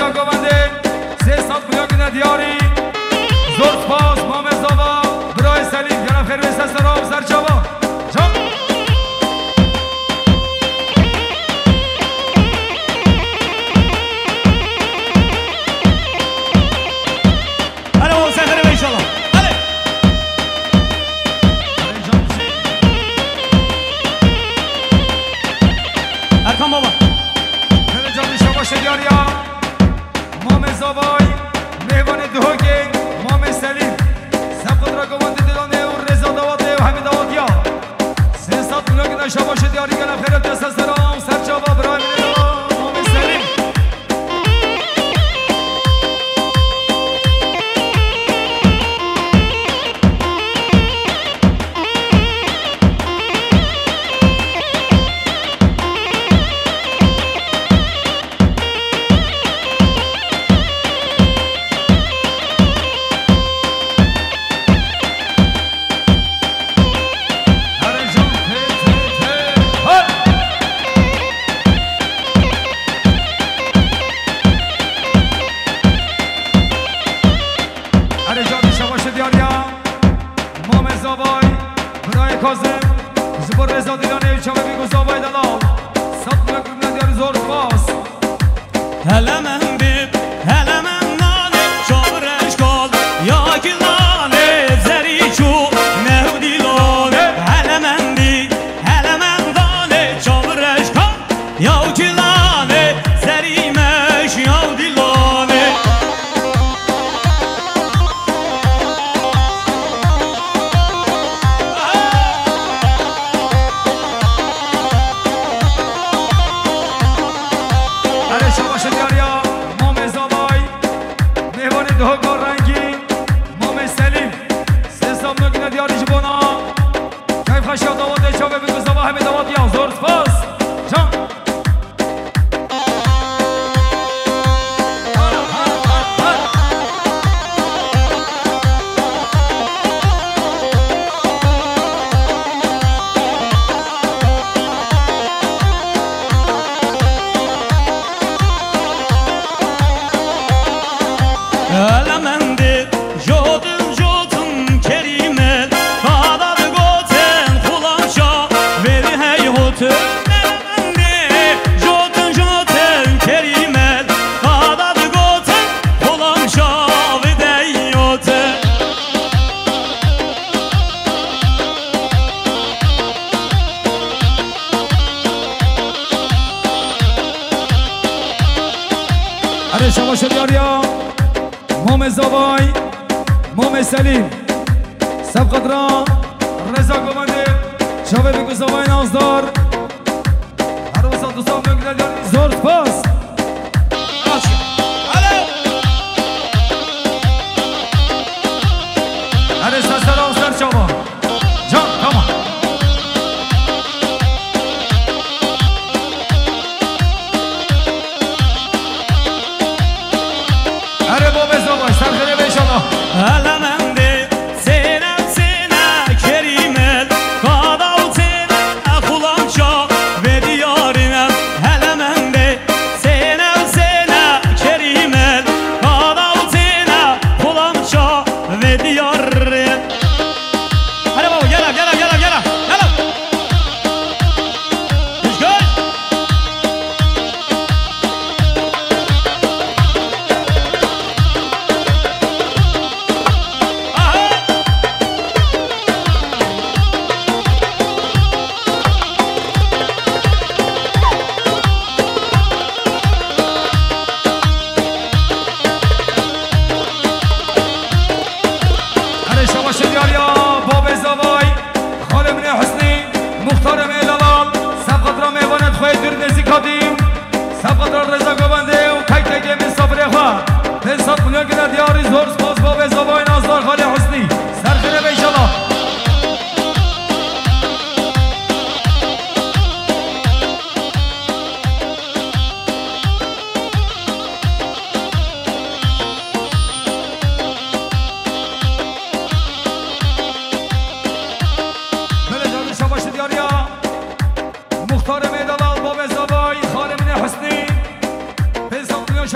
رضا گوونده 300 میلیون دیاری زور سپاس مام زاوا برای سلیم جناب خیر به سراب سرچاوا جان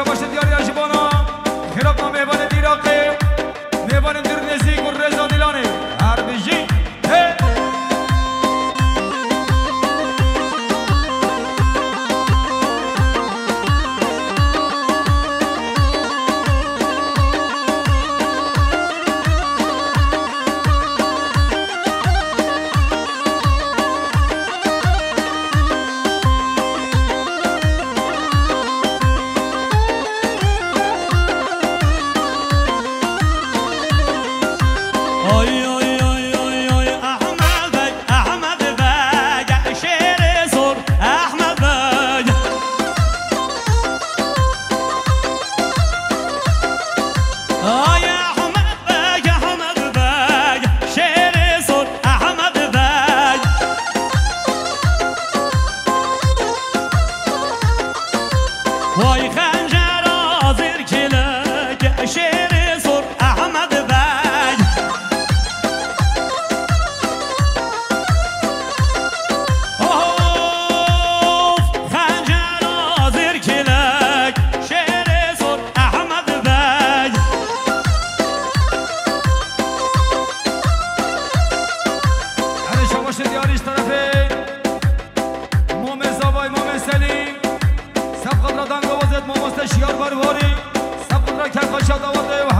شباش دیاری اجبانا خیراب ما میوان دیراقه میوان در نزیک و رزا دیلانه هر بجی وای خنجر آزیر کلک شیر سر احمد بگ اوف خنجر آزیر کلک شیر سر احمد بگ هر شباش دیاریش طرفه امام زوای امام سلیم سب قدر دنگ آوازت ماماست شیار برواری سب قدر کرد خشاد آوازه